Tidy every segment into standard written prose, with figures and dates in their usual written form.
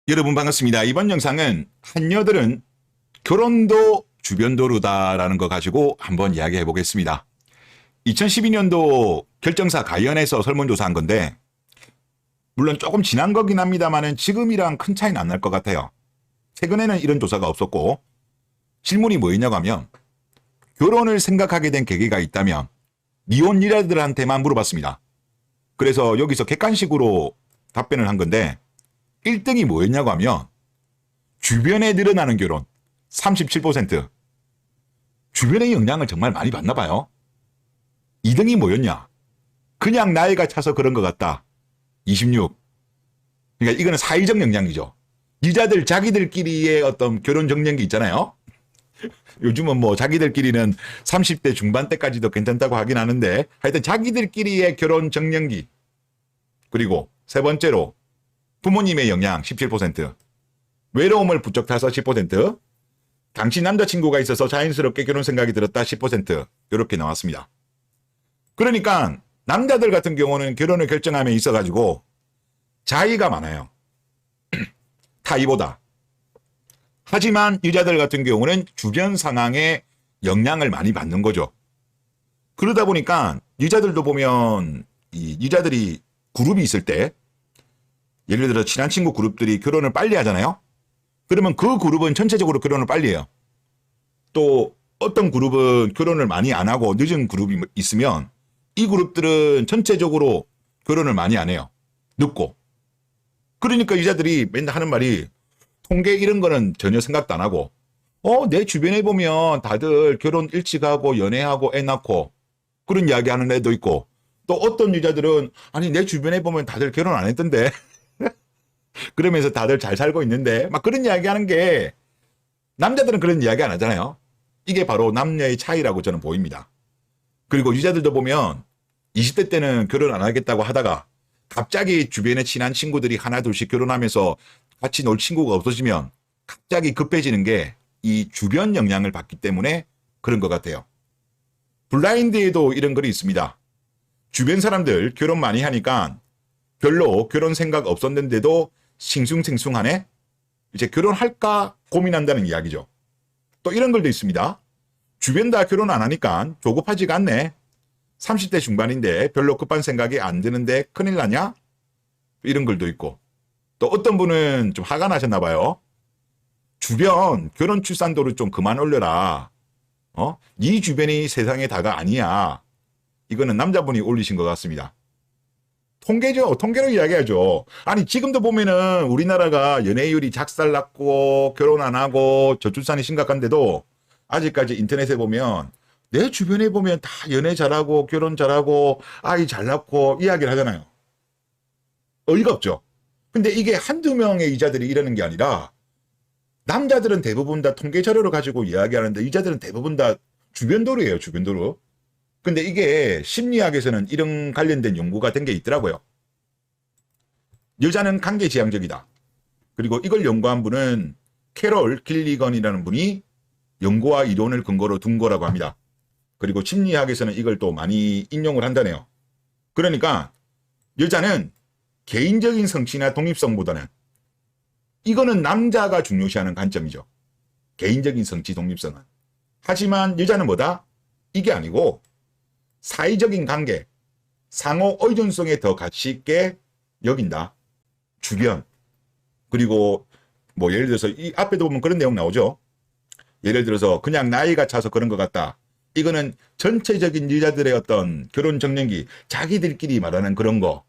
여러분 반갑습니다. 이번 영상은 한여들은 결혼도 주변도루다라는 거 가지고 한번 이야기해 보겠습니다. 2012년도 결정사 가연에서 설문조사한 건데 물론 조금 지난 거긴 합니다만은 지금이랑 큰 차이는 안 날 것 같아요. 최근에는 이런 조사가 없었고 질문이 뭐였냐고 하면 결혼을 생각하게 된 계기가 있다면 미혼 일자들한테만 물어봤습니다. 그래서 여기서 객관식으로 답변을 한 건데 1등이 뭐였냐고 하면 주변에 늘어나는 결혼 37%. 주변의 영향을 정말 많이 받나 봐요. 2등이 뭐였냐? 그냥 나이가 차서 그런 것 같다. 26. 그러니까 이거는 사회적 영향이죠. 여자들 자기들끼리의 어떤 결혼 정년기 있잖아요. 요즘은 뭐 자기들끼리는 30대 중반 때까지도 괜찮다고 하긴 하는데 하여튼 자기들끼리의 결혼 정년기. 그리고 세 번째로 부모님의 영향 17%, 외로움을 부쩍 타서 10%, 당시 남자친구가 있어서 자연스럽게 결혼 생각이 들었다 10%, 이렇게 나왔습니다. 그러니까 남자들 같은 경우는 결혼을 결정함에 있어가지고 자의가 많아요. 타의보다. 하지만 여자들 같은 경우는 주변 상황에 영향을 많이 받는 거죠. 그러다 보니까 여자들도 보면 이 여자들이 그룹이 있을 때 예를 들어 친한 친구 그룹들이 결혼을 빨리 하잖아요. 그러면 그 그룹은 전체적으로 결혼을 빨리 해요. 또 어떤 그룹은 결혼을 많이 안 하고 늦은 그룹이 있으면 이 그룹들은 전체적으로 결혼을 많이 안 해요. 늦고. 그러니까 여자들이 맨날 하는 말이 통계 이런 거는 전혀 생각도 안 하고 내 주변에 보면 다들 결혼 일찍 하고 연애하고 애 낳고 그런 이야기 하는 애도 있고 또 어떤 여자들은 아니 내 주변에 보면 다들 결혼 안 했던데 그러면서 다들 잘 살고 있는데 막 그런 이야기 하는 게 남자들은 그런 이야기 안 하잖아요. 이게 바로 남녀의 차이라고 저는 보입니다. 그리고 여자들도 보면 20대 때는 결혼 안 하겠다고 하다가 갑자기 주변에 친한 친구들이 하나 둘씩 결혼하면서 같이 놀 친구가 없어지면 갑자기 급해지는 게 이 주변 영향을 받기 때문에 그런 것 같아요. 블라인드에도 이런 글이 있습니다. 주변 사람들 결혼 많이 하니까 별로 결혼 생각 없었는데도 싱숭생숭하네? 이제 결혼할까 고민한다는 이야기죠. 또 이런 글도 있습니다. 주변 다 결혼 안 하니까 조급하지가 않네. 30대 중반인데 별로 급한 생각이 안 드는데 큰일 나냐? 이런 글도 있고. 또 어떤 분은 좀 화가 나셨나 봐요. 주변 결혼 출산도를 좀 그만 올려라. 네 주변이 세상의 다가 아니야. 이거는 남자분이 올리신 것 같습니다. 통계죠. 통계로 이야기하죠. 아니 지금도 보면은 우리나라가 연애율이 작살났고 결혼 안 하고 저출산이 심각한데도 아직까지 인터넷에 보면 내 주변에 보면 다 연애 잘하고 결혼 잘하고 아이 잘 낳고 이야기를 하잖아요. 어이가 없죠. 근데 이게 한두 명의 이자들이 이러는 게 아니라 남자들은 대부분 다 통계 자료를 가지고 이야기하는데 이자들은 대부분 다 주변도루예요. 주변도루. 근데 이게 심리학에서는 이런 관련된 연구가 된 게 있더라고요. 여자는 관계지향적이다. 그리고 이걸 연구한 분은 캐롤 길리건이라는 분이 연구와 이론을 근거로 둔 거라고 합니다. 그리고 심리학에서는 이걸 또 많이 인용을 한다네요. 그러니까 여자는 개인적인 성취나 독립성보다는 이거는 남자가 중요시하는 관점이죠. 개인적인 성취 독립성은. 하지만 여자는 뭐다? 이게 아니고 사회적인 관계, 상호 의존성에 더 가치 있게 여긴다. 주변. 그리고 뭐 예를 들어서 이 앞에도 보면 그런 내용 나오죠. 예를 들어서 그냥 나이가 차서 그런 것 같다. 이거는 전체적인 여자들의 어떤 결혼 정년기, 자기들끼리 말하는 그런 거,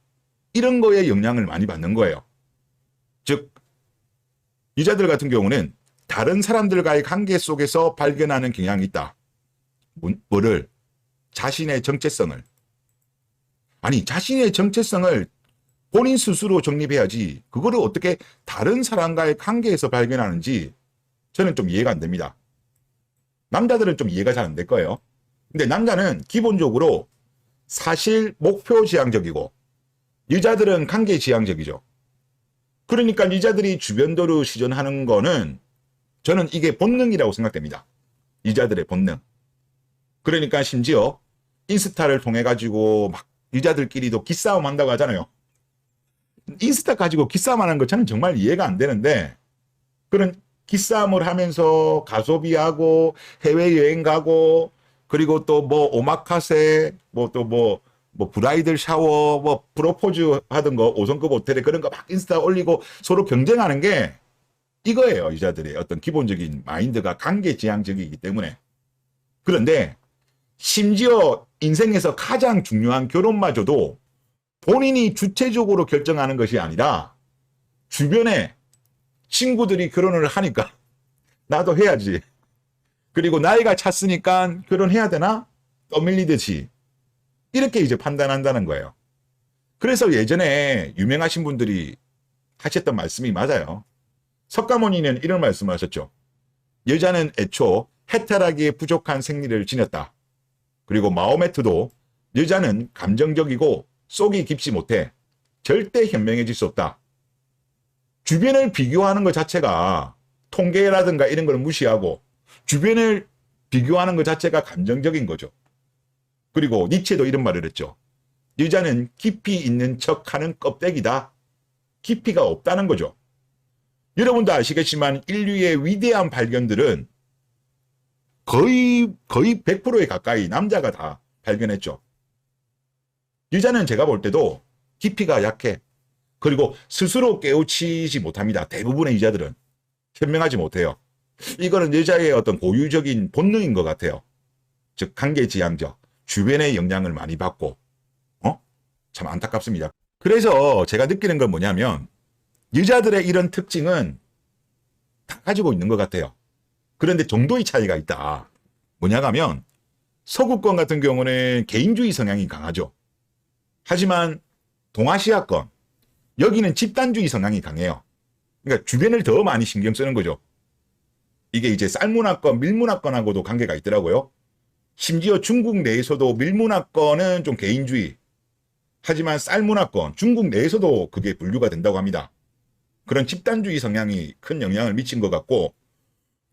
이런 거에 영향을 많이 받는 거예요. 즉 여자들 같은 경우는 다른 사람들과의 관계 속에서 발견하는 경향이 있다. 뭐를? 자신의 정체성을. 아니 자신의 정체성을 본인 스스로 정립해야지 그거를 어떻게 다른 사람과의 관계에서 발견하는지 저는 좀 이해가 안 됩니다. 남자들은 좀 이해가 잘 안 될 거예요. 근데 남자는 기본적으로 사실 목표 지향적이고 여자들은 관계 지향적이죠. 그러니까 여자들이 주변도로 시전하는 거는 저는 이게 본능이라고 생각됩니다. 여자들의 본능. 그러니까 심지어 인스타를 통해 가지고 막 여자들끼리도 기싸움 한다고 하잖아요. 인스타 가지고 기싸움하는 거 저는 정말 이해가 안 되는데 그런 기싸움을 하면서 가소비하고 해외여행 가고 그리고 또 뭐 오마카세 뭐 또 뭐 브라이덜 샤워 뭐 프로포즈 하던 거 5성급 호텔에 그런 거 막 인스타 올리고 서로 경쟁하는 게 이거예요. 여자들의 어떤 기본적인 마인드가 강제지향적이기 때문에. 그런데 심지어 인생에서 가장 중요한 결혼마저도 본인이 주체적으로 결정하는 것이 아니라 주변에 친구들이 결혼을 하니까 나도 해야지. 그리고 나이가 찼으니까 결혼해야 되나? 떠밀리듯이. 이렇게 이제 판단한다는 거예요. 그래서 예전에 유명하신 분들이 하셨던 말씀이 맞아요. 석가모니는 이런 말씀을 하셨죠. 여자는 애초 해탈하기에 부족한 생리를 지녔다. 그리고 마호메트도 여자는 감정적이고 속이 깊지 못해 절대 현명해질 수 없다. 주변을 비교하는 것 자체가 통계라든가 이런 걸 무시하고 주변을 비교하는 것 자체가 감정적인 거죠. 그리고 니체도 이런 말을 했죠. 여자는 깊이 있는 척하는 껍데기다. 깊이가 없다는 거죠. 여러분도 아시겠지만 인류의 위대한 발견들은 거의 100%에 가까이 남자가 다 발견했죠. 여자는 제가 볼 때도 깊이가 약해. 그리고 스스로 깨우치지 못합니다. 대부분의 여자들은 현명하지 못해요. 이거는 여자의 어떤 고유적인 본능인 것 같아요. 즉 강제지향적, 주변의 영향을 많이 받고 참 안타깝습니다. 그래서 제가 느끼는 건 뭐냐면 여자들의 이런 특징은 다 가지고 있는 것 같아요. 그런데 정도의 차이가 있다. 뭐냐 하면 서구권 같은 경우는 개인주의 성향이 강하죠. 하지만 동아시아권 여기는 집단주의 성향이 강해요. 그러니까 주변을 더 많이 신경 쓰는 거죠. 이게 이제 쌀문화권, 밀문화권하고도 관계가 있더라고요. 심지어 중국 내에서도 밀문화권은 좀 개인주의. 하지만 쌀문화권, 중국 내에서도 그게 분류가 된다고 합니다. 그런 집단주의 성향이 큰 영향을 미친 것 같고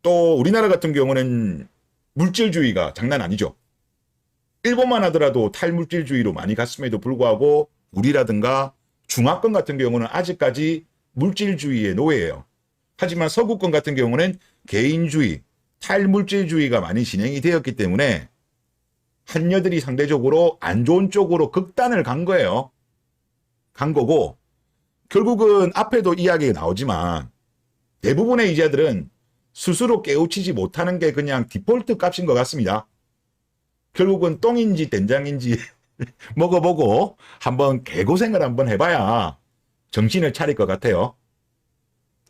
또 우리나라 같은 경우는 물질주의가 장난 아니죠. 일본만 하더라도 탈물질주의로 많이 갔음에도 불구하고 우리라든가 중화권 같은 경우는 아직까지 물질주의의 노예예요. 하지만 서구권 같은 경우는 개인주의, 탈물질주의가 많이 진행이 되었기 때문에 한여들이 상대적으로 안 좋은 쪽으로 극단을 간 거예요. 간 거고 결국은 앞에도 이야기가 나오지만 대부분의 이자들은 스스로 깨우치지 못하는 게 그냥 디폴트 값인 것 같습니다. 결국은 똥인지 된장인지 먹어보고 한번 개고생을 한번 해봐야 정신을 차릴 것 같아요.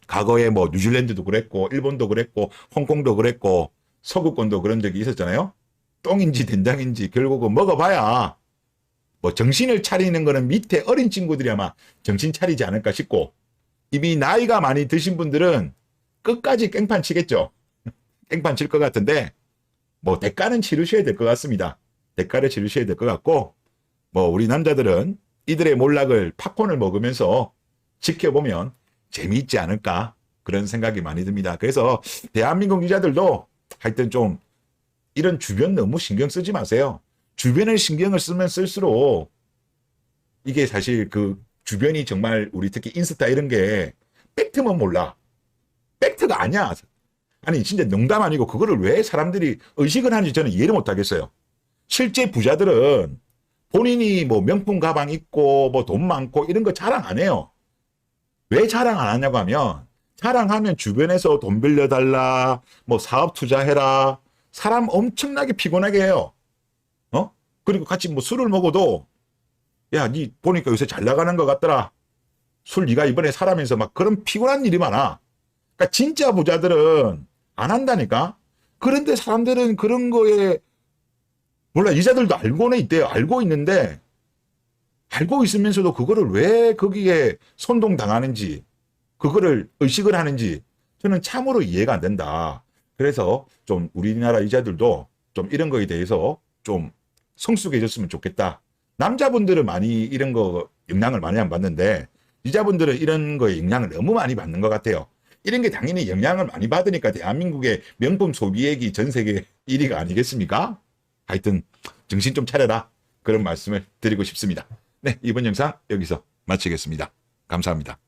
과거에 뭐 뉴질랜드도 그랬고 일본도 그랬고 홍콩도 그랬고 서구권도 그런 적이 있었잖아요. 똥인지 된장인지 결국은 먹어봐야 뭐 정신을 차리는 거는 밑에 어린 친구들이 아마 정신 차리지 않을까 싶고 이미 나이가 많이 드신 분들은 끝까지 깽판 치겠죠. 깽판 칠 것 같은데 뭐 대가는 치르셔야 될 것 같습니다. 대가를 치르셔야 될 것 같고 뭐 우리 남자들은 이들의 몰락을 팝콘을 먹으면서 지켜보면 재미있지 않을까 그런 생각이 많이 듭니다. 그래서 대한민국 여자들도 하여튼 좀 이런 주변 너무 신경 쓰지 마세요. 주변을 신경을 쓰면 쓸수록 이게 사실 그 주변이 정말 우리 특히 인스타 이런 게 팩트면 몰라. 팩트가 아니야. 아니 진짜 농담 아니고 그거를 왜 사람들이 의식을 하는지 저는 이해를 못 하겠어요. 실제 부자들은 본인이 뭐 명품 가방 있고 뭐 돈 많고 이런 거 자랑 안 해요. 왜 자랑 안 하냐고 하면 자랑하면 주변에서 돈 빌려달라 뭐 사업 투자해라 사람 엄청나게 피곤하게 해요. 그리고 같이 뭐 술을 먹어도 야, 니 보니까 요새 잘 나가는 것 같더라. 술 니가 이번에 사라면서 막 그런 피곤한 일이 많아. 그러니까 진짜 부자들은 안 한다니까. 그런데 사람들은 그런 거에 몰라 여자들도 알고는 있대요. 알고 있는데 알고 있으면서도 그거를 왜 거기에 선동당하는지 그거를 의식을 하는지 저는 참으로 이해가 안 된다. 그래서 좀 우리나라 여자들도 좀 이런 거에 대해서 좀 성숙해졌으면 좋겠다. 남자분들은 많이 이런 거 영향을 많이 안 받는데 여자분들은 이런 거에 영향을 너무 많이 받는 것 같아요. 이런 게 당연히 영향을 많이 받으니까 대한민국의 명품 소비액이 전 세계 1위가 아니겠습니까? 하여튼 정신 좀 차려라. 그런 말씀을 드리고 싶습니다. 네, 이번 영상 여기서 마치겠습니다. 감사합니다.